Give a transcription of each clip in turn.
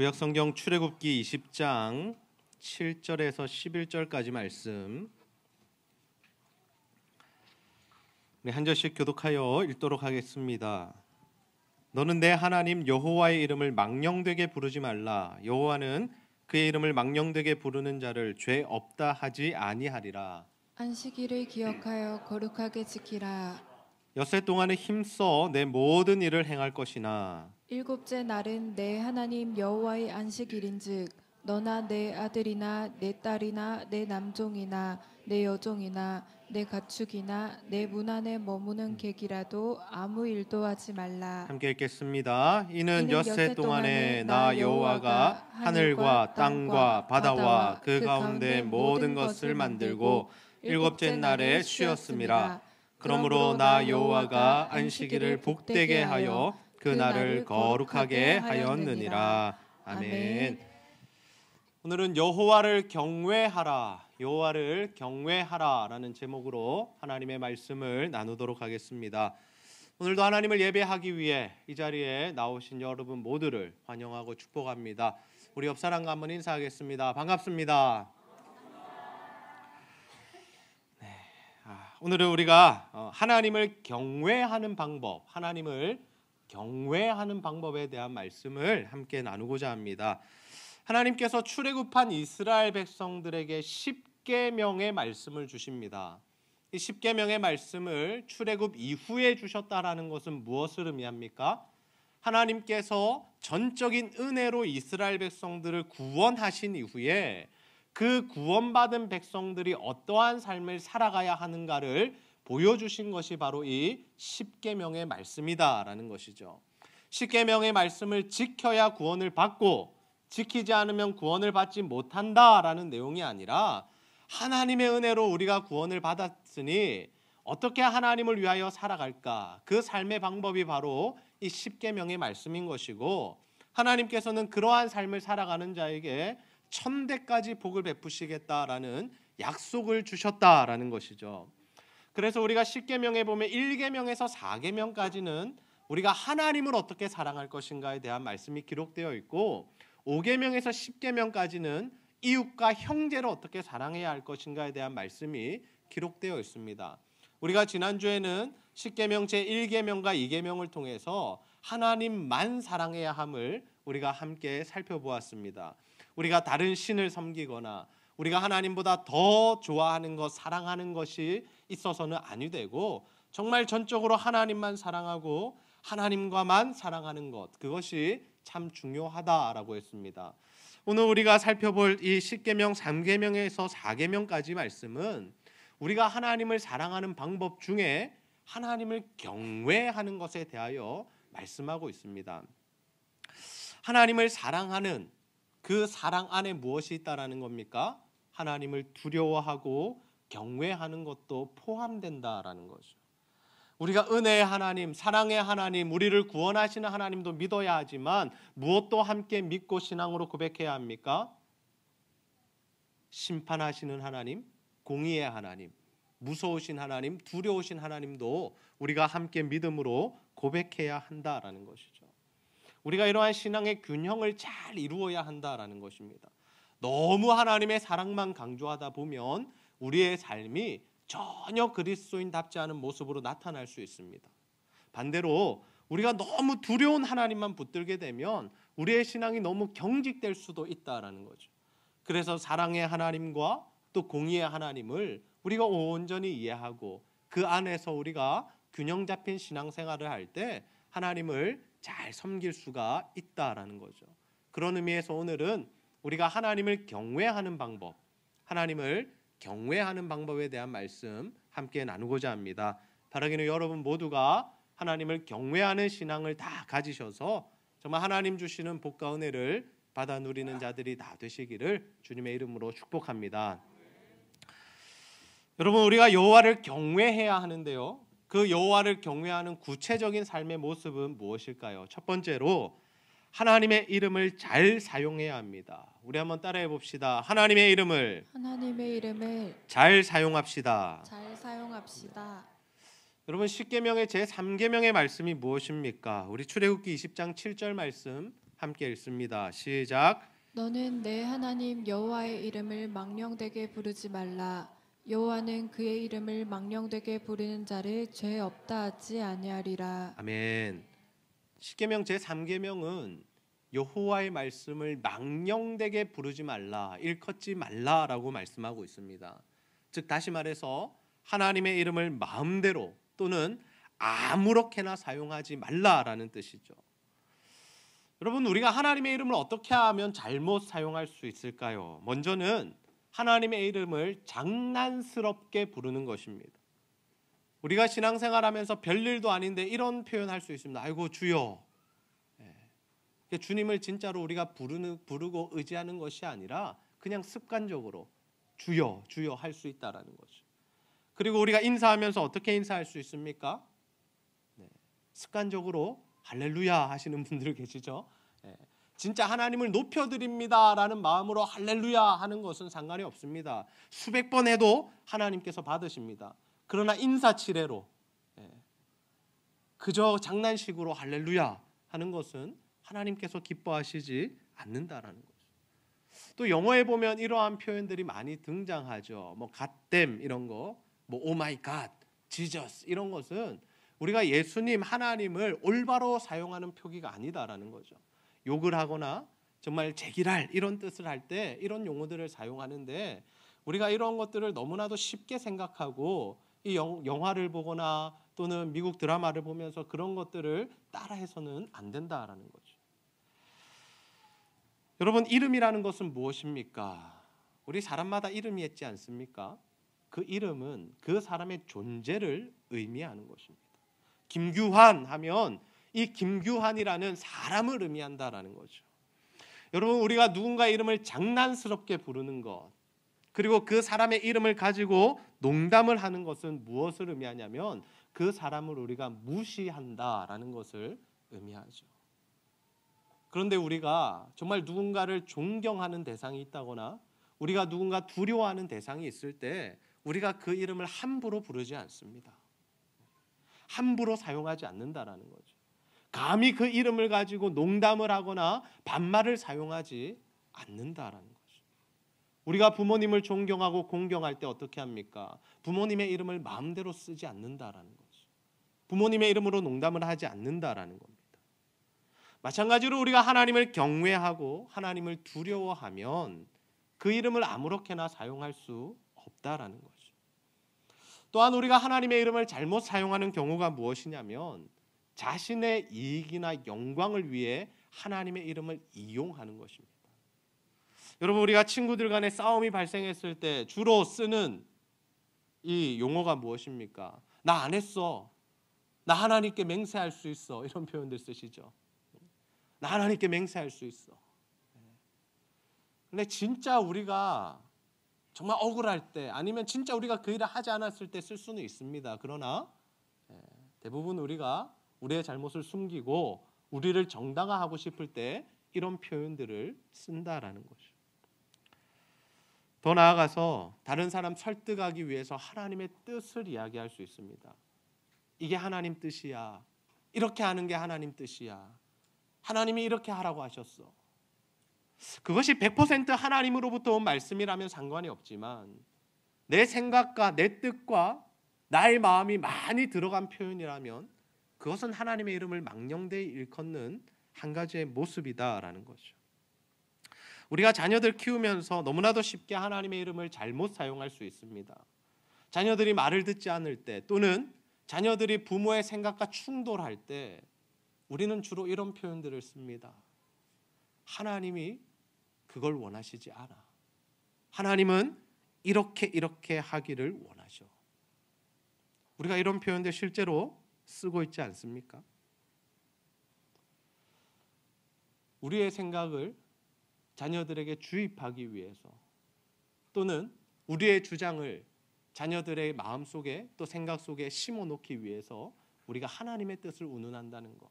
구약성경 출애굽기 20장 7절에서 11절까지 말씀 한 절씩 교독하여 읽도록 하겠습니다. 너는 내 하나님 여호와의 이름을 망령되게 부르지 말라. 여호와는 그의 이름을 망령되게 부르는 자를 죄 없다 하지 아니하리라. 안식일을 기억하여 거룩하게 지키라. 엿새 동안에 힘써 내 모든 일을 행할 것이나 일곱째 날은 내 하나님 여호와의 안식일인즉 너나 내 아들이나 내 딸이나 내 남종이나 내 여종이나 내 가축이나 내 문 안에 머무는 객이라도 아무 일도 하지 말라. 함께 읽겠습니다. 이는 엿새 동안에 나 여호와가 하늘과 땅과 바다와 그 가운데 모든 것을 만들고 일곱째 날에 쉬었음이라. 그러므로 나 여호와가 안식일을 복되게 하여 그 날을 거룩하게 하였느니라. 아멘. 오늘은 여호와를 경외하라, 여호와를 경외하라라는 제목으로 하나님의 말씀을 나누도록 하겠습니다. 오늘도 하나님을 예배하기 위해 이 자리에 나오신 여러분 모두를 환영하고 축복합니다. 우리 옆 사람과 한번 인사하겠습니다. 반갑습니다. 오늘은 우리가 하나님을 경외하는 방법, 하나님을 경외하는 방법에 대한 말씀을 함께 나누고자 합니다. 하나님께서 출애굽한 이스라엘 백성들에게 10계명의 말씀을 주십니다. 이 10계명의 말씀을 출애굽 이후에 주셨다라는 것은 무엇을 의미합니까? 하나님께서 전적인 은혜로 이스라엘 백성들을 구원하신 이후에 그 구원받은 백성들이 어떠한 삶을 살아가야 하는가를 보여주신 것이 바로 이 10계명의 말씀이다라는 것이죠. 10계명의 말씀을 지켜야 구원을 받고 지키지 않으면 구원을 받지 못한다라는 내용이 아니라 하나님의 은혜로 우리가 구원을 받았으니 어떻게 하나님을 위하여 살아갈까? 그 삶의 방법이 바로 이 10계명의 말씀인 것이고 하나님께서는 그러한 삶을 살아가는 자에게 천대까지 복을 베푸시겠다라는 약속을 주셨다라는 것이죠. 그래서 우리가 10계명에 보면 1계명에서 4계명까지는 우리가 하나님을 어떻게 사랑할 것인가에 대한 말씀이 기록되어 있고 5계명에서 10계명까지는 이웃과 형제를 어떻게 사랑해야 할 것인가에 대한 말씀이 기록되어 있습니다. 우리가 지난주에는 10계명 제1계명과 2계명을 통해서 하나님만 사랑해야 함을 우리가 함께 살펴보았습니다. 우리가 다른 신을 섬기거나 우리가 하나님보다 더 좋아하는 것, 사랑하는 것이 있어서는 아니 되고 정말 전적으로 하나님만 사랑하고 하나님과만 사랑하는 것, 그것이 참 중요하다라고 했습니다. 오늘 우리가 살펴볼 이 10계명 3계명에서 4계명까지 말씀은 우리가 하나님을 사랑하는 방법 중에 하나님을 경외하는 것에 대하여 말씀하고 있습니다. 하나님을 사랑하는 그 사랑 안에 무엇이 있다라는 겁니까? 하나님을 두려워하고 경외하는 것도 포함된다라는 거죠. 우리가 은혜의 하나님, 사랑의 하나님, 우리를 구원하시는 하나님도 믿어야 하지만 무엇도 함께 믿고 신앙으로 고백해야 합니까? 심판하시는 하나님, 공의의 하나님, 무서우신 하나님, 두려우신 하나님도 우리가 함께 믿음으로 고백해야 한다라는 것이죠. 우리가 이러한 신앙의 균형을 잘 이루어야 한다라는 것입니다. 너무 하나님의 사랑만 강조하다 보면 우리의 삶이 전혀 그리스도인답지 않은 모습으로 나타날 수 있습니다. 반대로 우리가 너무 두려운 하나님만 붙들게 되면 우리의 신앙이 너무 경직될 수도 있다라는 거죠. 그래서 사랑의 하나님과 또 공의의 하나님을 우리가 온전히 이해하고 그 안에서 우리가 균형 잡힌 신앙생활을 할 때 하나님을 잘 섬길 수가 있다라는 거죠. 그런 의미에서 오늘은 우리가 하나님을 경외하는 방법, 하나님을 경외하는 방법에 대한 말씀 함께 나누고자 합니다. 바라기는 여러분 모두가 하나님을 경외하는 신앙을 다 가지셔서 정말 하나님 주시는 복과 은혜를 받아 누리는 자들이 다 되시기를 주님의 이름으로 축복합니다. 여러분, 우리가 여호와를 경외해야 하는데요, 그 여호와를 경외하는 구체적인 삶의 모습은 무엇일까요? 첫 번째로 하나님의 이름을 잘 사용해야 합니다. 우리 한번 따라해 봅시다. 하나님의 이름을 잘 사용합시다. 여러분, 10계명의 제3계명의 말씀이 무엇입니까? 우리 출애굽기 20장 7절 말씀 함께 읽습니다. 시작. 너는 내 하나님 여호와의 이름을 망령되게 부르지 말라. 여호와는 그의 이름을 망령되게 부르는 자를 죄 없다 하지 아니하리라. 아멘. 십계명 제3계명은 여호와의 말씀을 망령되게 부르지 말라, 일컫지 말라라고 말씀하고 있습니다. 즉 다시 말해서 하나님의 이름을 마음대로 또는 아무렇게나 사용하지 말라라는 뜻이죠. 여러분, 우리가 하나님의 이름을 어떻게 하면 잘못 사용할 수 있을까요? 먼저는 하나님의 이름을 장난스럽게 부르는 것입니다. 우리가 신앙생활하면서 별일도 아닌데 이런 표현할 수 있습니다. 아이고 주여. 주님을 진짜로 우리가 부르고 의지하는 것이 아니라 그냥 습관적으로 주여 주여 할 수 있다라는 거죠. 그리고 우리가 인사하면서 어떻게 인사할 수 있습니까? 습관적으로 할렐루야 하시는 분들 계시죠. 진짜 하나님을 높여드립니다라는 마음으로 할렐루야 하는 것은 상관이 없습니다. 수백 번 해도 하나님께서 받으십니다. 그러나 인사치레로 그저 장난식으로 할렐루야 하는 것은 하나님께서 기뻐하시지 않는다라는 거죠. 또 영어에 보면 이러한 표현들이 많이 등장하죠. 뭐 갓댐 이런 거, 뭐 오 마이 갓, 지저스 이런 것은 우리가 예수님 하나님을 올바로 사용하는 표기가 아니다라는 거죠. 욕을 하거나 정말 제기랄 이런 뜻을 할 때 이런 용어들을 사용하는데 우리가 이런 것들을 너무나도 쉽게 생각하고 이 영화를 보거나 또는 미국 드라마를 보면서 그런 것들을 따라해서는 안 된다라는 거죠. 여러분, 이름이라는 것은 무엇입니까? 우리 사람마다 이름이 있지 않습니까? 그 이름은 그 사람의 존재를 의미하는 것입니다. 김규환 하면 이 김규환이라는 사람을 의미한다라는 거죠. 여러분, 우리가 누군가 이름을 장난스럽게 부르는 것, 그리고 그 사람의 이름을 가지고 농담을 하는 것은 무엇을 의미하냐면 그 사람을 우리가 무시한다라는 것을 의미하죠. 그런데 우리가 정말 누군가를 존경하는 대상이 있다거나 우리가 누군가 두려워하는 대상이 있을 때 우리가 그 이름을 함부로 부르지 않습니다. 함부로 사용하지 않는다라는 거죠. 감히 그 이름을 가지고 농담을 하거나 반말을 사용하지 않는다라는 거죠. 우리가 부모님을 존경하고 공경할 때 어떻게 합니까? 부모님의 이름을 마음대로 쓰지 않는다라는 거죠. 부모님의 이름으로 농담을 하지 않는다라는 겁니다. 마찬가지로 우리가 하나님을 경외하고 하나님을 두려워하면 그 이름을 아무렇게나 사용할 수 없다라는 거죠. 또한 우리가 하나님의 이름을 잘못 사용하는 경우가 무엇이냐면 자신의 이익이나 영광을 위해 하나님의 이름을 이용하는 것입니다. 여러분, 우리가 친구들 간에 싸움이 발생했을 때 주로 쓰는 이 용어가 무엇입니까? 나 안 했어. 나 하나님께 맹세할 수 있어. 이런 표현들 쓰시죠. 나 하나님께 맹세할 수 있어. 근데 진짜 우리가 정말 억울할 때 아니면 진짜 우리가 그 일을 하지 않았을 때 쓸 수는 있습니다. 그러나 대부분 우리가 우리의 잘못을 숨기고 우리를 정당화하고 싶을 때 이런 표현들을 쓴다라는 거죠. 더 나아가서 다른 사람 설득하기 위해서 하나님의 뜻을 이야기할 수 있습니다. 이게 하나님 뜻이야. 이렇게 하는 게 하나님 뜻이야. 하나님이 이렇게 하라고 하셨어. 그것이 100% 하나님으로부터 온 말씀이라면 상관이 없지만 내 생각과 내 뜻과 나의 마음이 많이 들어간 표현이라면 그것은 하나님의 이름을 망령되이 일컫는 한 가지의 모습이다라는 거죠. 우리가 자녀들 키우면서 너무나도 쉽게 하나님의 이름을 잘못 사용할 수 있습니다. 자녀들이 말을 듣지 않을 때 또는 자녀들이 부모의 생각과 충돌할 때 우리는 주로 이런 표현들을 씁니다. 하나님이 그걸 원하시지 않아. 하나님은 이렇게 하기를 원하셔. 우리가 이런 표현들 실제로 쓰고 있지 않습니까? 우리의 생각을 자녀들에게 주입하기 위해서 또는 우리의 주장을 자녀들의 마음속에 또 생각 속에 심어놓기 위해서 우리가 하나님의 뜻을 운운한다는 것,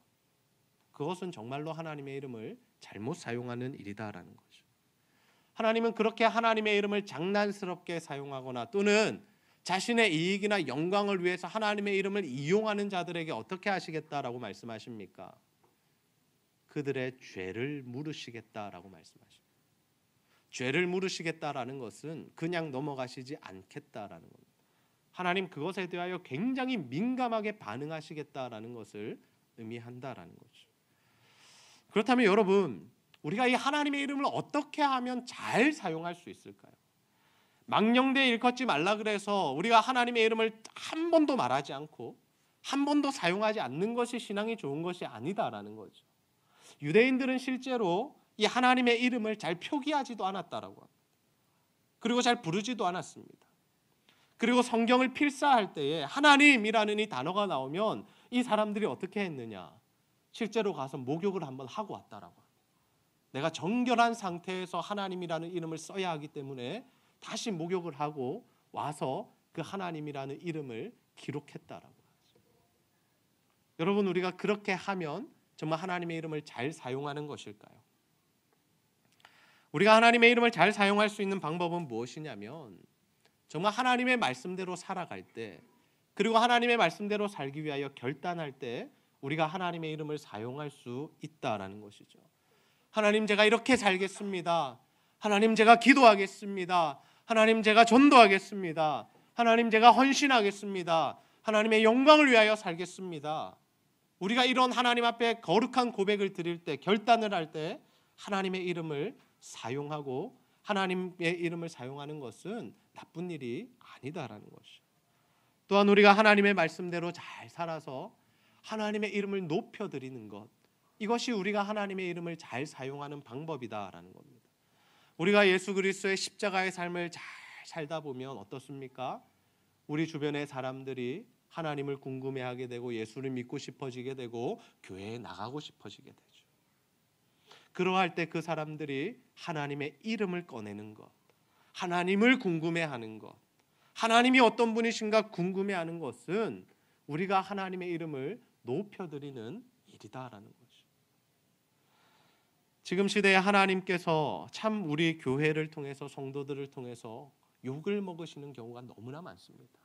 그것은 정말로 하나님의 이름을 잘못 사용하는 일이다라는 거죠. 하나님은 그렇게 하나님의 이름을 장난스럽게 사용하거나 또는 자신의 이익이나 영광을 위해서 하나님의 이름을 이용하는 자들에게 어떻게 하시겠다라고 말씀하십니까? 그들의 죄를 물으시겠다라고 말씀하십니다. 죄를 물으시겠다라는 것은 그냥 넘어가시지 않겠다라는 겁니다. 하나님 그것에 대하여 굉장히 민감하게 반응하시겠다라는 것을 의미한다라는 거죠. 그렇다면 여러분, 우리가 이 하나님의 이름을 어떻게 하면 잘 사용할 수 있을까요? 망령되이 일컫지 말라 그래서 우리가 하나님의 이름을 한 번도 말하지 않고 한 번도 사용하지 않는 것이 신앙이 좋은 것이 아니다라는 거죠. 유대인들은 실제로 이 하나님의 이름을 잘 표기하지도 않았다라고 합니다. 그리고 잘 부르지도 않았습니다. 그리고 성경을 필사할 때에 하나님이라는 이 단어가 나오면 이 사람들이 어떻게 했느냐? 실제로 가서 목욕을 한번 하고 왔다라고 합니다. 내가 정결한 상태에서 하나님이라는 이름을 써야 하기 때문에 다시 목욕을 하고 와서 그 하나님이라는 이름을 기록했다라고 하죠. 여러분, 우리가 그렇게 하면 정말 하나님의 이름을 잘 사용하는 것일까요? 우리가 하나님의 이름을 잘 사용할 수 있는 방법은 무엇이냐면 정말 하나님의 말씀대로 살아갈 때, 그리고 하나님의 말씀대로 살기 위하여 결단할 때 우리가 하나님의 이름을 사용할 수 있다라는 것이죠. 하나님, 제가 이렇게 살겠습니다. 하나님, 제가 기도하겠습니다. 하나님, 제가 전도하겠습니다. 하나님, 제가 헌신하겠습니다. 하나님의 영광을 위하여 살겠습니다. 우리가 이런 하나님 앞에 거룩한 고백을 드릴 때, 결단을 할 때 하나님의 이름을 사용하고 하나님의 이름을 사용하는 것은 나쁜 일이 아니다라는 것이죠. 또한 우리가 하나님의 말씀대로 잘 살아서 하나님의 이름을 높여드리는 것, 이것이 우리가 하나님의 이름을 잘 사용하는 방법이다라는 겁니다. 우리가 예수 그리스도의 십자가의 삶을 잘 살다 보면 어떻습니까? 우리 주변의 사람들이 하나님을 궁금해하게 되고 예수를 믿고 싶어지게 되고 교회에 나가고 싶어지게 되죠. 그러할 때 그 사람들이 하나님의 이름을 꺼내는 것, 하나님을 궁금해하는 것, 하나님이 어떤 분이신가 궁금해하는 것은 우리가 하나님의 이름을 높여드리는 일이다라는 거죠. 지금 시대에 하나님께서 참 우리 교회를 통해서, 성도들을 통해서 욕을 먹으시는 경우가 너무나 많습니다.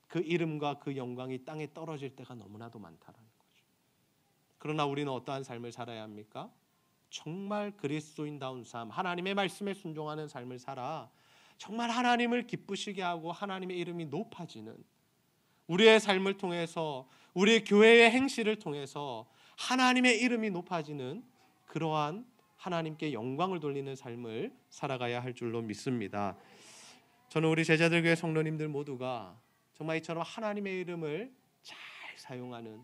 그 이름과 그 영광이 땅에 떨어질 때가 너무나도 많다라는 거죠. 그러나 우리는 어떠한 삶을 살아야 합니까? 정말 그리스도인다운 삶, 하나님의 말씀에 순종하는 삶을 살아 정말 하나님을 기쁘시게 하고 하나님의 이름이 높아지는, 우리의 삶을 통해서, 우리의 교회의 행실을 통해서 하나님의 이름이 높아지는 그러한 하나님께 영광을 돌리는 삶을 살아가야 할 줄로 믿습니다. 저는 우리 제자들교회 성도님들 모두가 정말 이처럼 하나님의 이름을 잘 사용하는,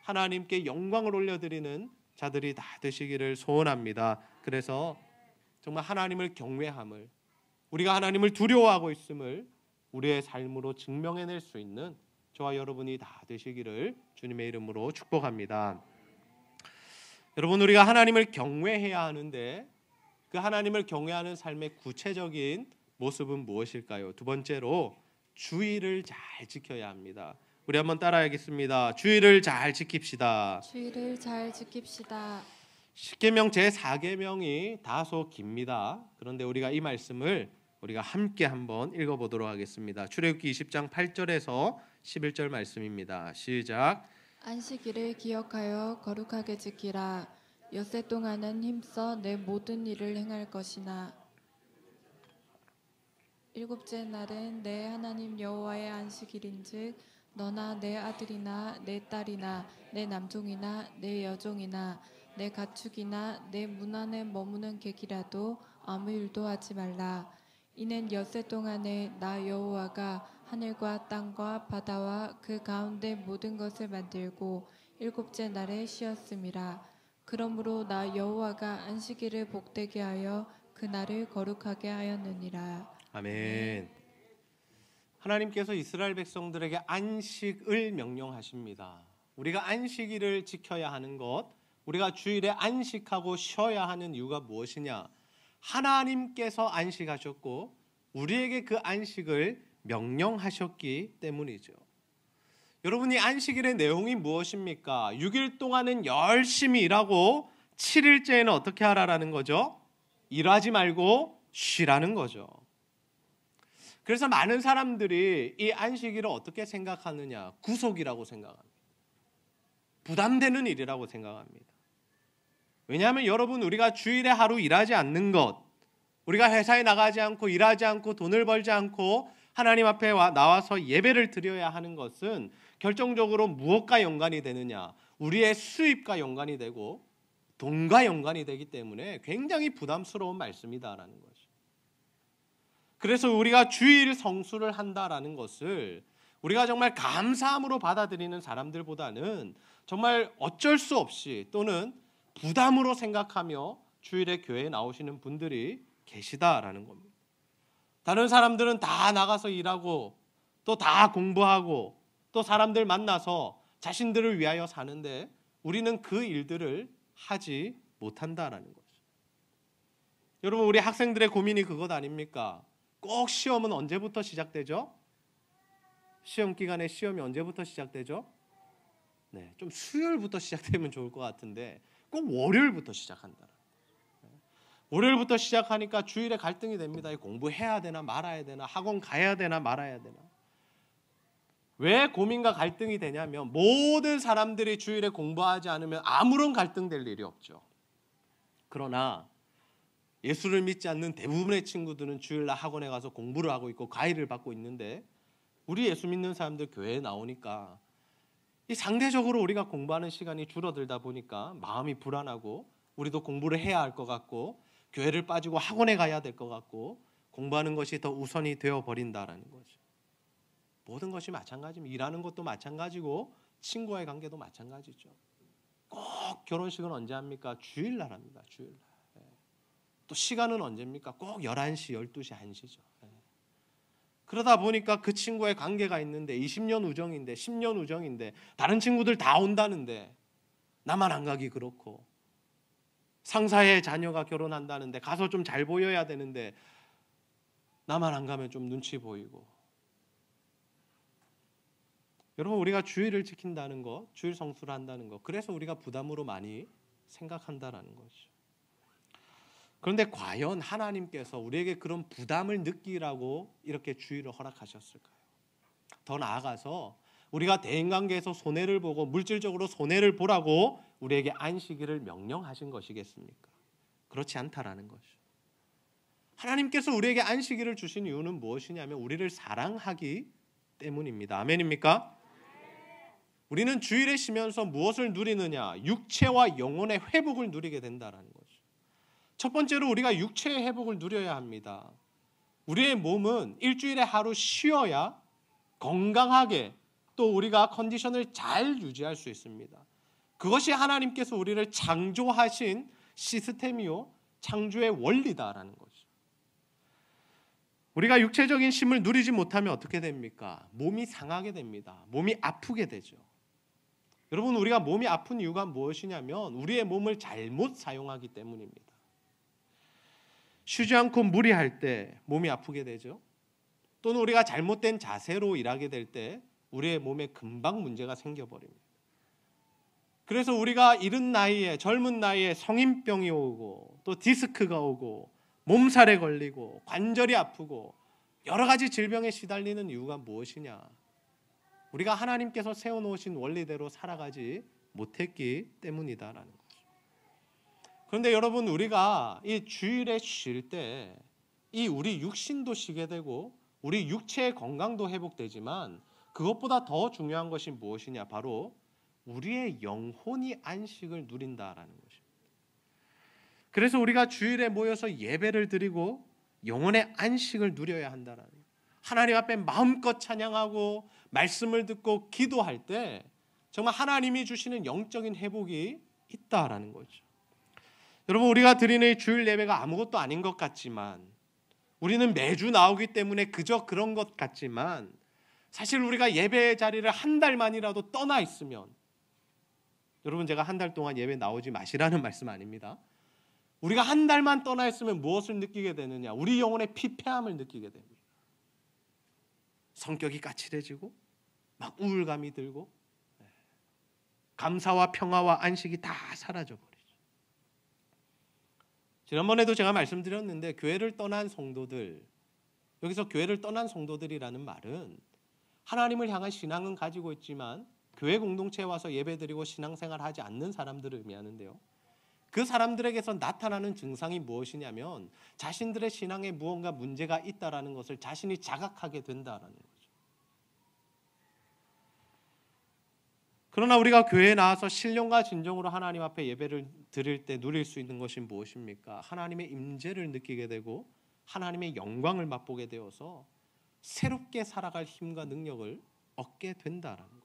하나님께 영광을 올려드리는 자들이 다 되시기를 소원합니다. 그래서 정말 하나님을 경외함을, 우리가 하나님을 두려워하고 있음을 우리의 삶으로 증명해낼 수 있는 저와 여러분이 다 되시기를 주님의 이름으로 축복합니다. 여러분, 우리가 하나님을 경외해야 하는데 그 하나님을 경외하는 삶의 구체적인 모습은 무엇일까요? 두 번째로 주의를 잘 지켜야 합니다. 우리 한번 따라하겠습니다. 주의를 잘 지킵시다. 주의를 잘 지킵시다. 십계명 제4계명이 다소 깁니다. 그런데 우리가 이 말씀을 우리가 함께 한번 읽어보도록 하겠습니다. 출애굽기 20장 8절에서 11절 말씀입니다. 시작. 안식일을 기억하여 거룩하게 지키라. 엿새 동안은 힘써 내 모든 일을 행할 것이나 일곱째 날은 내 하나님 여호와의 안식일인즉 너나 내 아들이나 내 딸이나 내 남종이나 내 여종이나 내 가축이나 내 문 안에 머무는 객이라도 아무 일도 하지 말라. 이는 엿새 동안에 나 여호와가 하늘과 땅과 바다와 그 가운데 모든 것을 만들고 일곱째 날에 쉬었음이라. 그러므로 나 여호와가 안식일을 복되게 하여 그 날을 거룩하게 하였느니라. 아멘. 하나님께서 이스라엘 백성들에게 안식을 명령하십니다. 우리가 안식일을 지켜야 하는 것, 우리가 주일에 안식하고 쉬어야 하는 이유가 무엇이냐? 하나님께서 안식하셨고 우리에게 그 안식을 명령하셨기 때문이죠. 여러분, 이 안식일의 내용이 무엇입니까? 6일 동안은 열심히 일하고 7일째에는 어떻게 하라라는 거죠? 일하지 말고 쉬라는 거죠. 그래서 많은 사람들이 이 안식일을 어떻게 생각하느냐? 구속이라고 생각합니다. 부담되는 일이라고 생각합니다. 왜냐하면 여러분, 우리가 주일에 하루 일하지 않는 것, 우리가 회사에 나가지 않고 일하지 않고 돈을 벌지 않고 하나님 앞에 나와서 예배를 드려야 하는 것은 결정적으로 무엇과 연관이 되느냐? 우리의 수입과 연관이 되고 돈과 연관이 되기 때문에 굉장히 부담스러운 말씀이다라는 거죠. 그래서 우리가 주일 성수를 한다라는 것을 우리가 정말 감사함으로 받아들이는 사람들보다는 정말 어쩔 수 없이 또는 부담으로 생각하며 주일에 교회에 나오시는 분들이 계시다라는 겁니다. 다른 사람들은 다 나가서 일하고 또 다 공부하고 또 사람들 만나서 자신들을 위하여 사는데 우리는 그 일들을 하지 못한다라는 거죠. 여러분, 우리 학생들의 고민이 그것 아닙니까? 꼭 시험은 언제부터 시작되죠? 시험 기간에 시험이 언제부터 시작되죠? 네, 좀 수요일부터 시작되면 좋을 것 같은데 꼭 월요일부터 시작한다. 월요일부터 시작하니까 주일에 갈등이 됩니다. 공부해야 되나 말아야 되나, 학원 가야 되나 말아야 되나. 왜 고민과 갈등이 되냐면 모든 사람들이 주일에 공부하지 않으면 아무런 갈등될 일이 없죠. 그러나 예수를 믿지 않는 대부분의 친구들은 주일날 학원에 가서 공부를 하고 있고 과외를 받고 있는데 우리 예수 믿는 사람들 교회에 나오니까 이 상대적으로 우리가 공부하는 시간이 줄어들다 보니까 마음이 불안하고 우리도 공부를 해야 할 것 같고 교회를 빠지고 학원에 가야 될 것 같고 공부하는 것이 더 우선이 되어버린다라는 거죠. 모든 것이 마찬가지입니다. 일하는 것도 마찬가지고 친구와의 관계도 마찬가지죠. 꼭 결혼식은 언제 합니까? 주일날 합니다. 주일날. 또 시간은 언제입니까? 꼭 11시, 12시, 1시죠. 그러다 보니까 그 친구의 관계가 있는데 20년 우정인데 10년 우정인데 다른 친구들 다 온다는데 나만 안 가기 그렇고 상사의 자녀가 결혼한다는데 가서 좀 잘 보여야 되는데 나만 안 가면 좀 눈치 보이고. 여러분, 우리가 주일을 지킨다는 것, 주일 성수를 한다는 것, 그래서 우리가 부담으로 많이 생각한다라는 거죠. 그런데 과연 하나님께서 우리에게 그런 부담을 느끼라고 이렇게 주일을 허락하셨을까요? 더 나아가서 우리가 대인관계에서 손해를 보고 물질적으로 손해를 보라고 우리에게 안식일을 명령하신 것이겠습니까? 그렇지 않다라는 거죠. 하나님께서 우리에게 안식일을 주신 이유는 무엇이냐면 우리를 사랑하기 때문입니다. 아멘입니까? 우리는 주일에 쉬면서 무엇을 누리느냐? 육체와 영혼의 회복을 누리게 된다라는 거죠. 첫 번째로 우리가 육체의 회복을 누려야 합니다. 우리의 몸은 일주일에 하루 쉬어야 건강하게 또 우리가 컨디션을 잘 유지할 수 있습니다. 그것이 하나님께서 우리를 창조하신 시스템이요 창조의 원리다라는 거죠. 우리가 육체적인 쉼을 누리지 못하면 어떻게 됩니까? 몸이 상하게 됩니다. 몸이 아프게 되죠. 여러분, 우리가 몸이 아픈 이유가 무엇이냐면 우리의 몸을 잘못 사용하기 때문입니다. 쉬지 않고 무리할 때 몸이 아프게 되죠. 또는 우리가 잘못된 자세로 일하게 될 때 우리의 몸에 금방 문제가 생겨버립니다. 그래서 우리가 이른 나이에 젊은 나이에 성인병이 오고 또 디스크가 오고 몸살에 걸리고 관절이 아프고 여러 가지 질병에 시달리는 이유가 무엇이냐? 우리가 하나님께서 세워놓으신 원리대로 살아가지 못했기 때문이다라는 거죠. 그런데 여러분, 우리가 이 주일에 쉴 때 이 우리 육신도 쉬게 되고 우리 육체의 건강도 회복되지만 그것보다 더 중요한 것이 무엇이냐? 바로 우리의 영혼이 안식을 누린다라는 것입니다. 그래서 우리가 주일에 모여서 예배를 드리고 영혼의 안식을 누려야 한다라는 거예요. 하나님 앞에 마음껏 찬양하고 말씀을 듣고 기도할 때 정말 하나님이 주시는 영적인 회복이 있다라는 거죠. 여러분, 우리가 드리는 주일 예배가 아무것도 아닌 것 같지만 우리는 매주 나오기 때문에 그저 그런 것 같지만 사실 우리가 예배의 자리를 한 달만이라도 떠나 있으면, 여러분, 제가 한 달 동안 예배 나오지 마시라는 말씀 아닙니다. 우리가 한 달만 떠나 있으면 무엇을 느끼게 되느냐? 우리 영혼의 피폐함을 느끼게 됩니다. 성격이 까칠해지고 막 우울감이 들고 감사와 평화와 안식이 다 사라져버리죠. 지난번에도 제가 말씀드렸는데 교회를 떠난 성도들, 여기서 교회를 떠난 성도들이라는 말은 하나님을 향한 신앙은 가지고 있지만 교회 공동체에 와서 예배드리고 신앙생활 하지 않는 사람들을 의미하는데요. 그 사람들에게서 나타나는 증상이 무엇이냐면 자신들의 신앙에 무언가 문제가 있다라는 것을 자신이 자각하게 된다라는 거죠. 그러나 우리가 교회에 나와서 신령과 진정으로 하나님 앞에 예배를 드릴 때 누릴 수 있는 것이 무엇입니까? 하나님의 임재를 느끼게 되고 하나님의 영광을 맛보게 되어서 새롭게 살아갈 힘과 능력을 얻게 된다라는 거죠.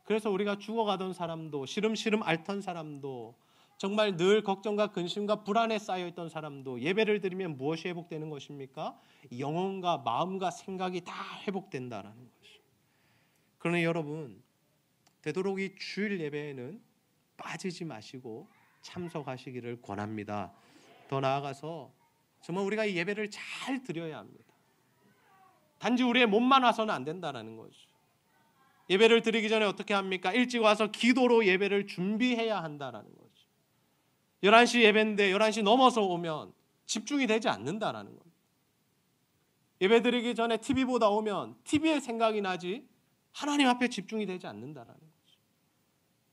그래서 우리가 죽어가던 사람도, 시름시름 앓던 사람도, 정말 늘 걱정과 근심과 불안에 쌓여있던 사람도 예배를 드리면 무엇이 회복되는 것입니까? 영혼과 마음과 생각이 다 회복된다라는 것이죠. 그러니 여러분, 되도록 이 주일 예배에는 빠지지 마시고 참석하시기를 권합니다. 더 나아가서 정말 우리가 이 예배를 잘 드려야 합니다. 단지 우리의 몸만 와서는 안 된다는 거죠. 예배를 드리기 전에 어떻게 합니까? 일찍 와서 기도로 예배를 준비해야 한다는 거죠. 11시 예배인데 11시 넘어서 오면 집중이 되지 않는다는 겁니다. 예배 드리기 전에 TV 보다 오면 TV의 생각이 나지 하나님 앞에 집중이 되지 않는다는 거죠.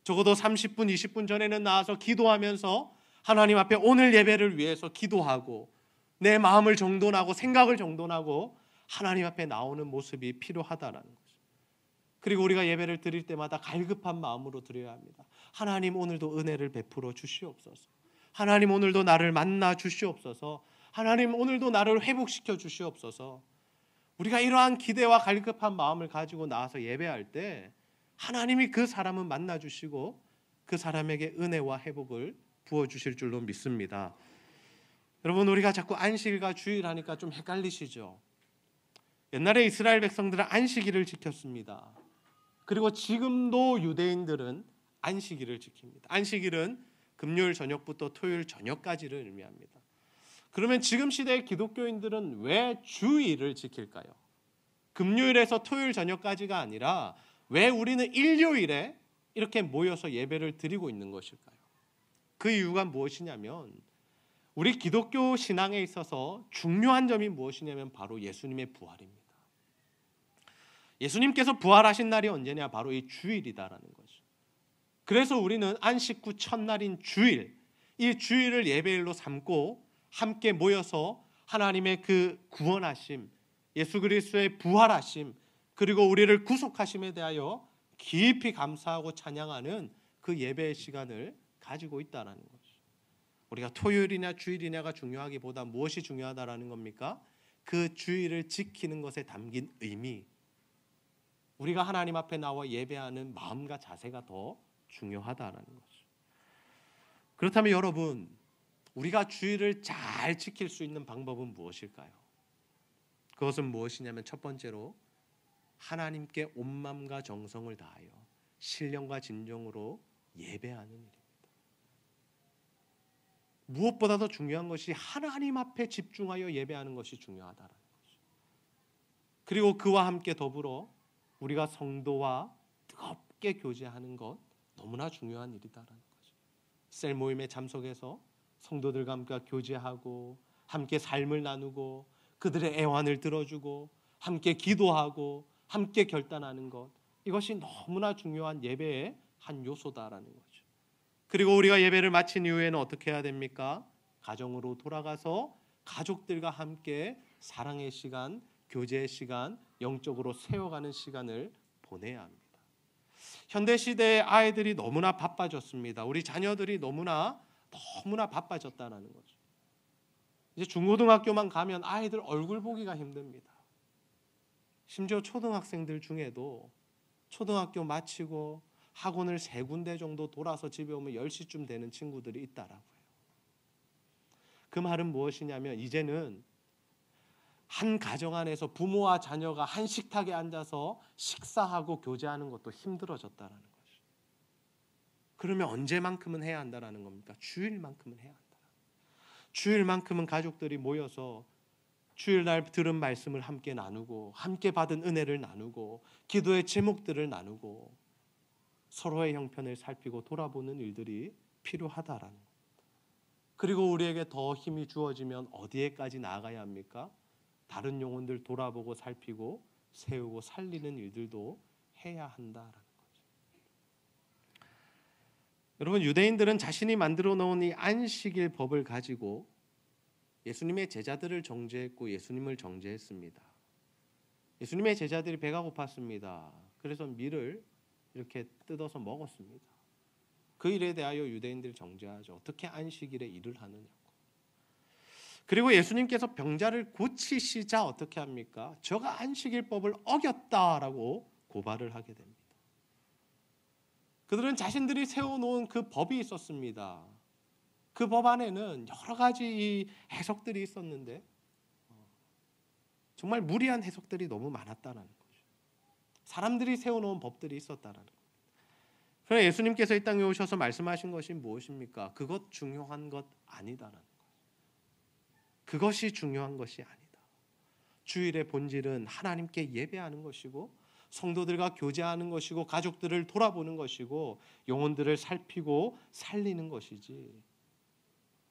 적어도 30분, 20분 전에는 나와서 기도하면서 하나님 앞에 오늘 예배를 위해서 기도하고 내 마음을 정돈하고 생각을 정돈하고 하나님 앞에 나오는 모습이 필요하다는 거죠. 그리고 우리가 예배를 드릴 때마다 갈급한 마음으로 드려야 합니다. 하나님 오늘도 은혜를 베풀어 주시옵소서. 하나님 오늘도 나를 만나 주시옵소서. 하나님 오늘도 나를 회복시켜 주시옵소서. 우리가 이러한 기대와 갈급한 마음을 가지고 나와서 예배할 때 하나님이 그 사람을 만나 주시고 그 사람에게 은혜와 회복을 부어 주실 줄로 믿습니다. 여러분, 우리가 자꾸 안식일과 주일 하니까 좀 헷갈리시죠? 옛날에 이스라엘 백성들은 안식일을 지켰습니다. 그리고 지금도 유대인들은 안식일을 지킵니다. 안식일은 금요일 저녁부터 토요일 저녁까지를 의미합니다. 그러면 지금 시대의 기독교인들은 왜 주일을 지킬까요? 금요일에서 토요일 저녁까지가 아니라 왜 우리는 일요일에 이렇게 모여서 예배를 드리고 있는 것일까요? 그 이유가 무엇이냐면 우리 기독교 신앙에 있어서 중요한 점이 무엇이냐면 바로 예수님의 부활입니다. 예수님께서 부활하신 날이 언제냐? 바로 이 주일이다라는 거죠. 그래서 우리는 안식 후 첫날인 주일, 이 주일을 예배일로 삼고 함께 모여서 하나님의 그 구원하심, 예수 그리스도의 부활하심, 그리고 우리를 구속하심에 대하여 깊이 감사하고 찬양하는 그 예배의 시간을 가지고 있다는 거죠. 우리가 토요일이냐 주일이냐가 중요하기보다 무엇이 중요하다라는 겁니까? 그 주일을 지키는 것에 담긴 의미, 우리가 하나님 앞에 나와 예배하는 마음과 자세가 더 중요하다라는 거죠. 그렇다면 여러분, 우리가 주일을 잘 지킬 수 있는 방법은 무엇일까요? 그것은 무엇이냐면 첫 번째로 하나님께 온 마음과 정성을 다하여 신령과 진정으로 예배하는 일입니다. 무엇보다도 중요한 것이 하나님 앞에 집중하여 예배하는 것이 중요하다는 거죠. 그리고 그와 함께 더불어 우리가 성도와 뜨겁게 교제하는 것 너무나 중요한 일이다라는 거죠. 셀 모임에 참석해서 성도들과 함께 교제하고 함께 삶을 나누고 그들의 애환을 들어주고 함께 기도하고 함께 결단하는 것, 이것이 너무나 중요한 예배의 한 요소다라는 거죠. 그리고 우리가 예배를 마친 이후에는 어떻게 해야 됩니까? 가정으로 돌아가서 가족들과 함께 사랑의 시간, 교제의 시간, 영적으로 세워가는 시간을 보내야 합니다. 현대시대의 아이들이 너무나 바빠졌습니다. 우리 자녀들이 너무나 바빠졌다는 거죠. 이제 중고등학교만 가면 아이들 얼굴 보기가 힘듭니다. 심지어 초등학생들 중에도 초등학교 마치고 학원을 3군데 정도 돌아서 집에 오면 10시쯤 되는 친구들이 있다라고요. 그 말은 무엇이냐면 이제는 한 가정 안에서 부모와 자녀가 한 식탁에 앉아서 식사하고 교제하는 것도 힘들어졌다라는 거죠. 그러면 언제만큼은 해야 한다라는 겁니까? 주일만큼은 해야 한다. 주일만큼은 가족들이 모여서 주일날 들은 말씀을 함께 나누고 함께 받은 은혜를 나누고 기도의 제목들을 나누고 서로의 형편을 살피고 돌아보는 일들이 필요하다라는 겁니다. 그리고 우리에게 더 힘이 주어지면 어디에까지 나아가야 합니까? 다른 영혼들 돌아보고 살피고 세우고 살리는 일들도 해야 한다라는 거죠. 여러분, 유대인들은 자신이 만들어 놓은 이 안식일 법을 가지고 예수님의 제자들을 정죄했고 예수님을 정죄했습니다. 예수님의 제자들이 배가 고팠습니다. 그래서 밀을 이렇게 뜯어서 먹었습니다. 그 일에 대하여 유대인들을 정죄하죠. 어떻게 안식일에 일을 하느냐고. 그리고 예수님께서 병자를 고치시자 어떻게 합니까? 저가 안식일법을 어겼다라고 고발을 하게 됩니다. 그들은 자신들이 세워놓은 그 법이 있었습니다. 그 법 안에는 여러 가지 해석들이 있었는데 정말 무리한 해석들이 너무 많았다는 거죠. 사람들이 세워놓은 법들이 있었다는 거죠. 그러나 예수님께서 이 땅에 오셔서 말씀하신 것이 무엇입니까? 그것 중요한 것 아니다라는 거예요. 그것이 중요한 것이 아니다. 주일의 본질은 하나님께 예배하는 것이고 성도들과 교제하는 것이고 가족들을 돌아보는 것이고 영혼들을 살피고 살리는 것이지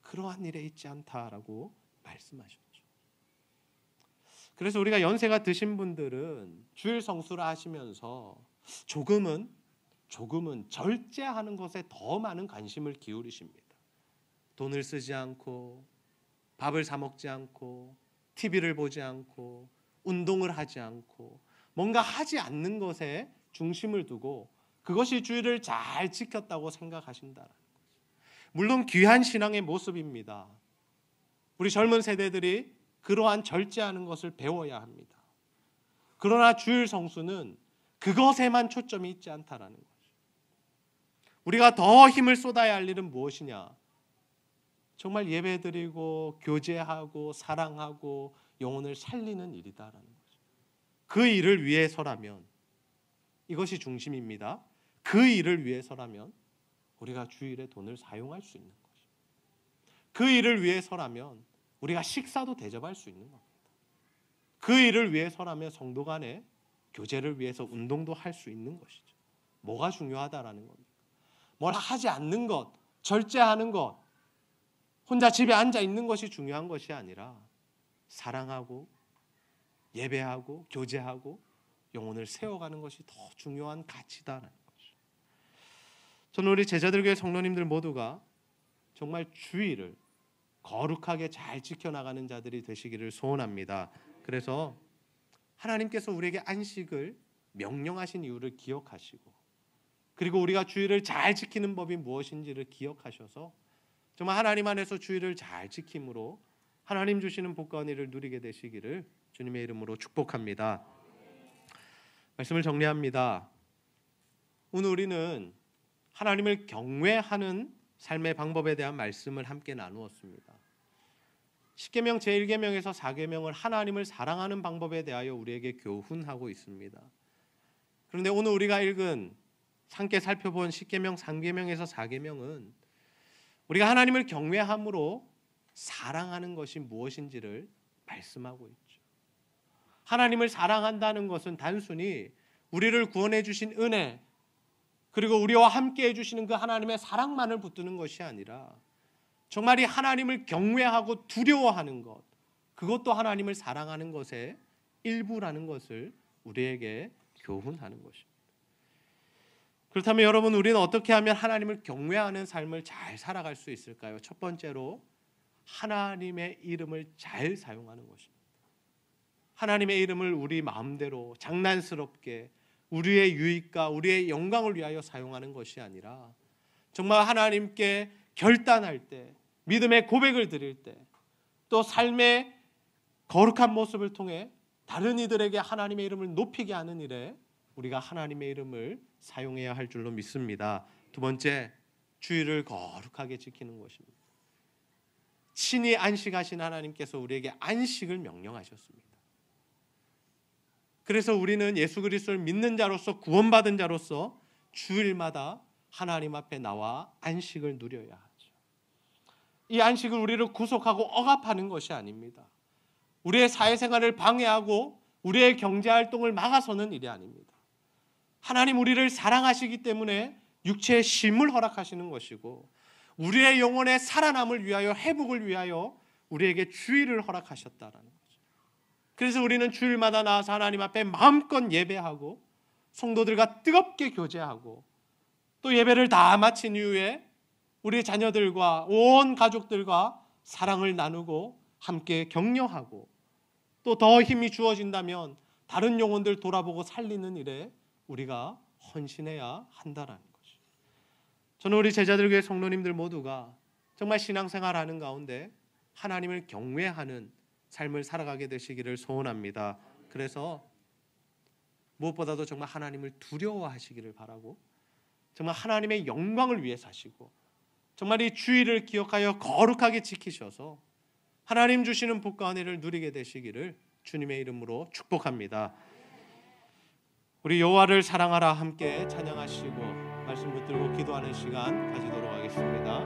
그러한 일에 있지 않다라고 말씀하셨죠. 그래서 우리가 연세가 드신 분들은 주일 성수를 하시면서 조금은 절제하는 것에 더 많은 관심을 기울이십니다. 돈을 쓰지 않고 밥을 사 먹지 않고 TV를 보지 않고 운동을 하지 않고 뭔가 하지 않는 것에 중심을 두고 그것이 주일을 잘 지켰다고 생각하신다는 거죠. 물론 귀한 신앙의 모습입니다. 우리 젊은 세대들이 그러한 절제하는 것을 배워야 합니다. 그러나 주일 성수는 그것에만 초점이 있지 않다라는 거죠. 우리가 더 힘을 쏟아야 할 일은 무엇이냐? 정말 예배드리고 교제하고 사랑하고 영혼을 살리는 일이다라는 거죠. 그 일을 위해서라면 이것이 중심입니다. 그 일을 위해서라면 우리가 주일에 돈을 사용할 수 있는 것입니다. 그 일을 위해서라면 우리가 식사도 대접할 수 있는 겁니다. 그 일을 위해서라면 성도 간의 교제를 위해서 운동도 할 수 있는 것이죠. 뭐가 중요하다라는 겁니다. 뭘 하지 않는 것, 절제하는 것, 혼자 집에 앉아 있는 것이 중요한 것이 아니라 사랑하고 예배하고 교제하고 영혼을 세워가는 것이 더 중요한 가치다라는 거죠. 저는 우리 제자들교회 성도님들 모두가 정말 주일을 거룩하게 잘 지켜나가는 자들이 되시기를 소원합니다. 그래서 하나님께서 우리에게 안식을 명령하신 이유를 기억하시고 그리고 우리가 주일을 잘 지키는 법이 무엇인지를 기억하셔서 정말 하나님 안에서 주일을 잘 지킴으로 하나님 주시는 복과 은혜를 누리게 되시기를 주님의 이름으로 축복합니다. 말씀을 정리합니다. 오늘 우리는 하나님을 경외하는 삶의 방법에 대한 말씀을 함께 나누었습니다. 10계명 제1계명에서 4계명을 하나님을 사랑하는 방법에 대하여 우리에게 교훈하고 있습니다. 그런데 오늘 우리가 읽은 함께 살펴본 10계명 3계명에서 4계명은 우리가 하나님을 경외함으로 사랑하는 것이 무엇인지를 말씀하고 있죠. 하나님을 사랑한다는 것은 단순히 우리를 구원해 주신 은혜 그리고 우리와 함께 해주시는 그 하나님의 사랑만을 붙드는 것이 아니라 정말 이 하나님을 경외하고 두려워하는 것, 그것도 하나님을 사랑하는 것의 일부라는 것을 우리에게 교훈하는 것입니다. 그렇다면 여러분, 우리는 어떻게 하면 하나님을 경외하는 삶을 잘 살아갈 수 있을까요? 첫 번째로 하나님의 이름을 잘 사용하는 것입니다. 하나님의 이름을 우리 마음대로 장난스럽게 우리의 유익과 우리의 영광을 위하여 사용하는 것이 아니라 정말 하나님께 결단할 때, 믿음의 고백을 드릴 때, 또 삶의 거룩한 모습을 통해 다른 이들에게 하나님의 이름을 높이게 하는 일에 우리가 하나님의 이름을 사용해야 할 줄로 믿습니다. 두 번째, 주일을 거룩하게 지키는 것입니다. 친히 안식하신 하나님께서 우리에게 안식을 명령하셨습니다. 그래서 우리는 예수 그리스도를 믿는 자로서 구원받은 자로서 주일마다 하나님 앞에 나와 안식을 누려야 하죠. 이 안식은 우리를 구속하고 억압하는 것이 아닙니다. 우리의 사회생활을 방해하고 우리의 경제활동을 막아서는 일이 아닙니다. 하나님 우리를 사랑하시기 때문에 육체의 쉼을 허락하시는 것이고 우리의 영혼의 살아남을 위하여 회복을 위하여 우리에게 주일을 허락하셨다라는 거죠. 그래서 우리는 주일마다 나와서 하나님 앞에 마음껏 예배하고 성도들과 뜨겁게 교제하고 또 예배를 다 마친 이후에 우리 자녀들과 온 가족들과 사랑을 나누고 함께 격려하고 또 더 힘이 주어진다면 다른 영혼들 돌아보고 살리는 일에 우리가 헌신해야 한다라는 것이. 저는 우리 제자들교회 성도님들 모두가 정말 신앙생활하는 가운데 하나님을 경외하는 삶을 살아가게 되시기를 소원합니다. 그래서 무엇보다도 정말 하나님을 두려워하시기를 바라고 정말 하나님의 영광을 위해 사시고 정말 이 주의를 기억하여 거룩하게 지키셔서 하나님 주시는 복과 은혜를 누리게 되시기를 주님의 이름으로 축복합니다. 우리 여호와를 사랑하라 함께 찬양하시고 말씀 붙들고 기도하는 시간 가지도록 하겠습니다.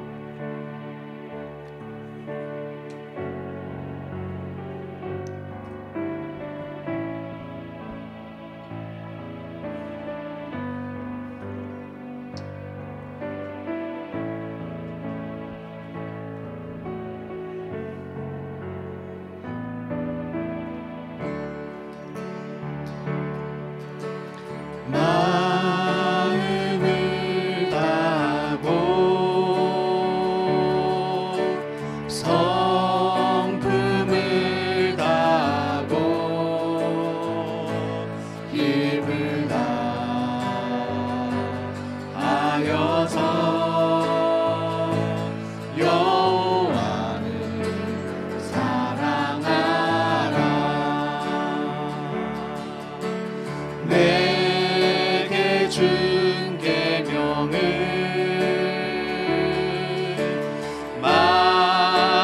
마음을 다하고 성품을 다하고 힘을 다하여서 여호와를 사랑하라. 내게 준 계명을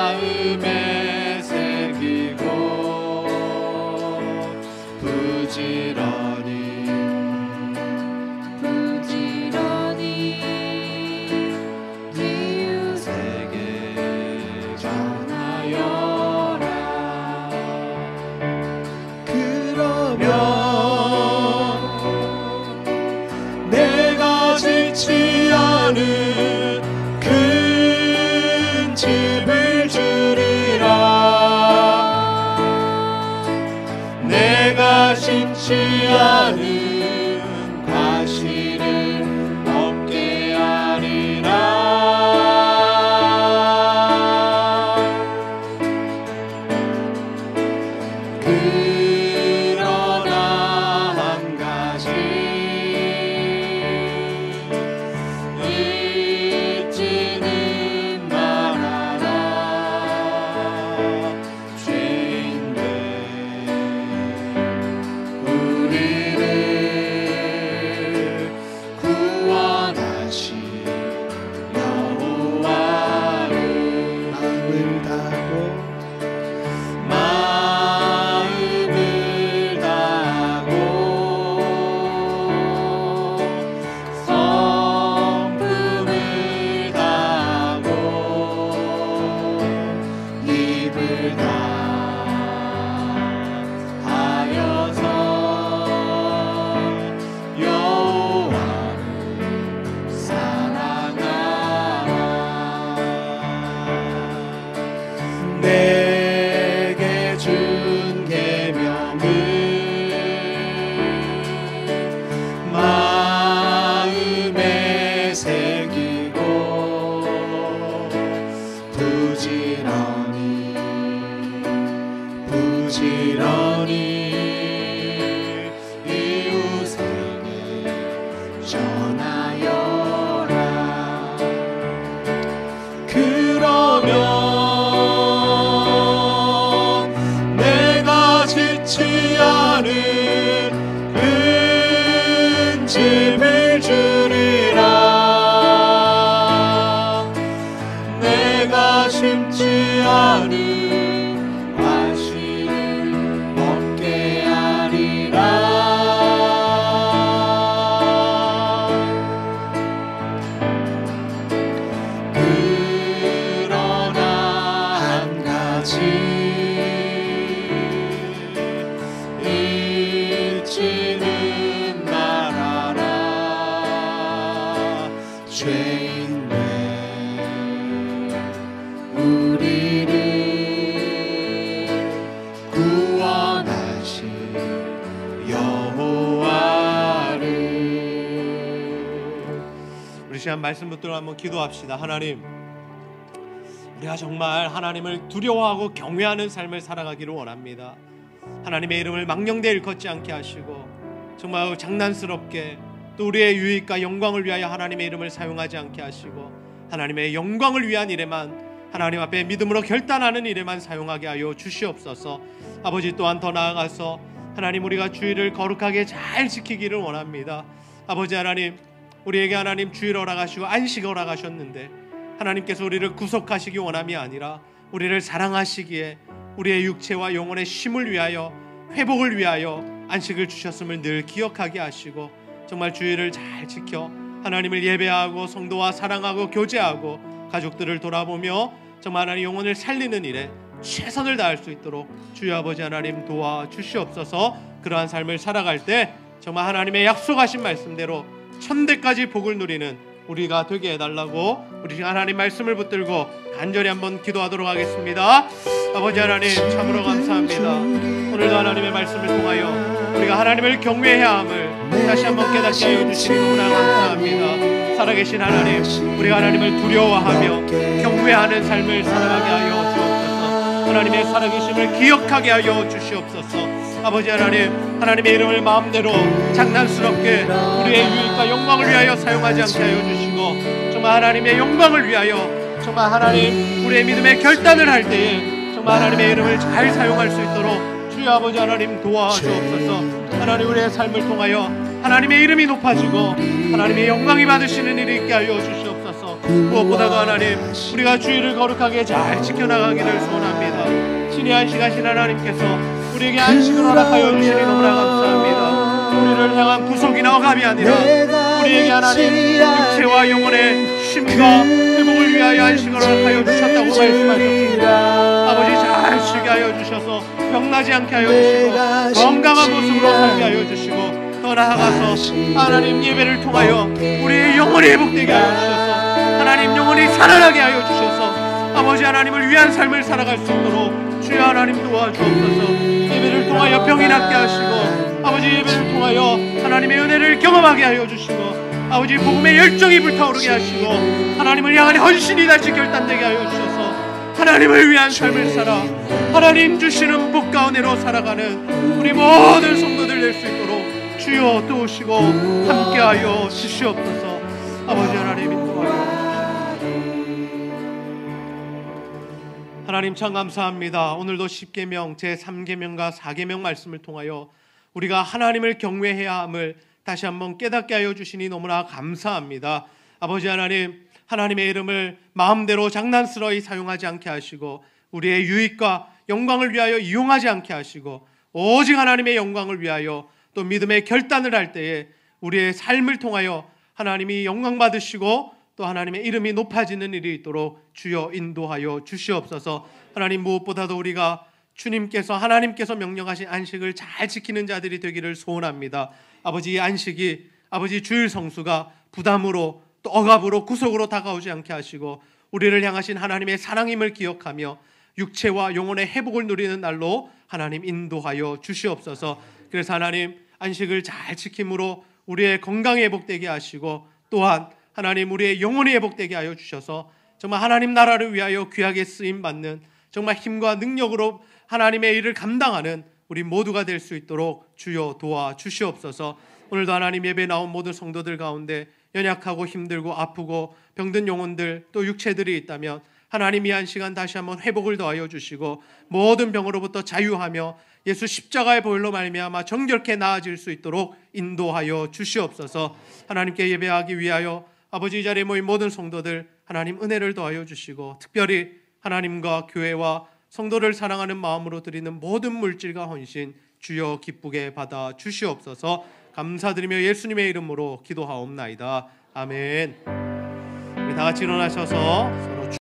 마음에 새기고 부지런히 이웃에게 전하여라. 그러면 내가 지치 않은 큰 집을 주리라. 내가 심지 않은 과실을 얻게 하리라. 그러나 한 가지 잊지는 말아라. 죄인된 우리를 구원하신 여호와를 마음을 다하고 성품을 다하고 입을 다하여서 여호와를 사랑하라. 내게 준 계명을 마음에 새기고 부지런히 이웃에게 전하여라. 그러면 내가 지치 않은 큰 집을 주리라. 내가 심지 않은 과실을 얻게 하리라. 그러나 한 가지 잊지는 말아라. 죄인된 우리를 구원하신 여호와를 시간 말씀 붙들어 한번 기도합시다. 하나님, 우리가 정말 하나님을 두려워하고 경외하는 삶을 살아가기를 원합니다. 하나님의 이름을 망령되이 일컫지 않게 하시고 정말 장난스럽게 또 우리의 유익과 영광을 위하여 하나님의 이름을 사용하지 않게 하시고 하나님의 영광을 위한 일에만, 하나님 앞에 믿음으로 결단하는 일에만 사용하게 하여 주시옵소서. 아버지, 또한 더 나아가서 하나님, 우리가 주일을 거룩하게 잘 지키기를 원합니다. 아버지 하나님, 우리에게 하나님 주일 허락하시고 안식 허락하셨는데 하나님께서 우리를 구속하시기 원함이 아니라 우리를 사랑하시기에 우리의 육체와 영혼의 쉼을 위하여, 회복을 위하여 안식을 주셨음을 늘 기억하게 하시고 정말 주일을 잘 지켜 하나님을 예배하고 성도와 사랑하고 교제하고 가족들을 돌아보며 정말 하나님 영혼을 살리는 일에 최선을 다할 수 있도록 주여 아버지 하나님 도와주시옵소서. 그러한 삶을 살아갈 때 정말 하나님의 약속하신 말씀대로 천대까지 복을 누리는 우리가 되게 해달라고 우리 하나님 말씀을 붙들고 간절히 한번 기도하도록 하겠습니다. 아버지 하나님, 참으로 감사합니다. 오늘도 하나님의 말씀을 통하여 우리가 하나님을 경외해야 함을 다시 한번 깨닫게 하여 주시니 너무나 감사합니다. 살아계신 하나님, 우리가 하나님을 두려워하며 경외하는 삶을 살아가게 하여 주옵소서. 하나님의 살아계심을 기억하게 하여 주시옵소서. 아버지 하나님, 하나님의 이름을 마음대로 장난스럽게 우리의 유익과 영광을 위하여 사용하지 않게 하여 주시고 정말 하나님의 영광을 위하여 정말 하나님 우리의 믿음의 결단을 할 때에 정말 하나님의 이름을 잘 사용할 수 있도록 주여 아버지 하나님 도와주옵소서. 하나님, 우리의 삶을 통하여 하나님의 이름이 높아지고 하나님의 영광이 받으시는 일이 있게 하여 주시옵소서. 무엇보다도 하나님, 우리가 주일을 거룩하게 잘 지켜나가기를 소원합니다. 신의 안식하신 하나님께서 우리에게 안식을 허락하여 주시니 너무나 감사합니다. 우리를 향한 구속이나 억압이 아니라 우리에게 하나님 육체와 영혼의 쉼과 회복을 위하여 안식을 허락하여 주셨다고 말씀하셨습니다. 아버지, 잘 쉬게 하여 주셔서 병나지 않게 하여 주시고 건강한 모습으로 살게 하여 주시고 더 나아가서 하나님 예배를 통하여 우리의 영혼이 회복되게 하여 주셔서 하나님 영혼이 살아나게 하여 주셔서 아버지 하나님을 위한 삶을 살아갈 수 있도록 주여 하나님 도와주옵소서. 예배를 통하여 병이 낫게 하시고 아버지 예배를 통하여 하나님의 은혜를 경험하게 하여 주시고 아버지 복음의 열정이 불타오르게 하시고 하나님을 향한 헌신이 다시 결단되게 하여 주셔서 하나님을 위한 삶을 살아 하나님 주시는 복 가운데로 살아가는 우리 모든 성도들 될 수 있도록 주여 도우시고 함께하여 주시옵소서. 아버지 하나님 인도하여 하나님 참 감사합니다. 오늘도 10계명 제3계명과 4계명 말씀을 통하여 우리가 하나님을 경외해야 함을 다시 한번 깨닫게 하여 주시니 너무나 감사합니다. 아버지 하나님, 하나님의 이름을 마음대로 장난스러이 사용하지 않게 하시고 우리의 유익과 영광을 위하여 이용하지 않게 하시고 오직 하나님의 영광을 위하여 또 믿음의 결단을 할 때에 우리의 삶을 통하여 하나님이 영광 받으시고 또 하나님의 이름이 높아지는 일이 있도록 주여 인도하여 주시옵소서. 하나님, 무엇보다도 우리가 주님께서 하나님께서 명령하신 안식을 잘 지키는 자들이 되기를 소원합니다. 아버지, 이 안식이 아버지 주일 성수가 부담으로 또 억압으로 구속으로 다가오지 않게 하시고 우리를 향하신 하나님의 사랑임을 기억하며 육체와 영혼의 회복을 누리는 날로 하나님 인도하여 주시옵소서. 그래서 하나님, 안식을 잘 지킴으로 우리의 건강이 회복되게 하시고 또한 하나님 우리의 영혼이 회복되게 하여 주셔서 정말 하나님 나라를 위하여 귀하게 쓰임받는 정말 힘과 능력으로 하나님의 일을 감당하는 우리 모두가 될 수 있도록 주여 도와주시옵소서. 오늘도 하나님 예배에 나온 모든 성도들 가운데 연약하고 힘들고 아프고 병든 영혼들 또 육체들이 있다면 하나님 이 한 시간 다시 한번 회복을 더하여 주시고 모든 병으로부터 자유하며 예수 십자가의 보혈로 말미암아 정결케 나아질 수 있도록 인도하여 주시옵소서. 하나님께 예배하기 위하여 아버지 이 자리에 모인 모든 성도들 하나님 은혜를 더하여 주시고 특별히 하나님과 교회와 성도를 사랑하는 마음으로 드리는 모든 물질과 헌신 주여 기쁘게 받아 주시옵소서. 감사드리며 예수님의 이름으로 기도하옵나이다. 아멘. 우리 다 같이 일어나셔서 서로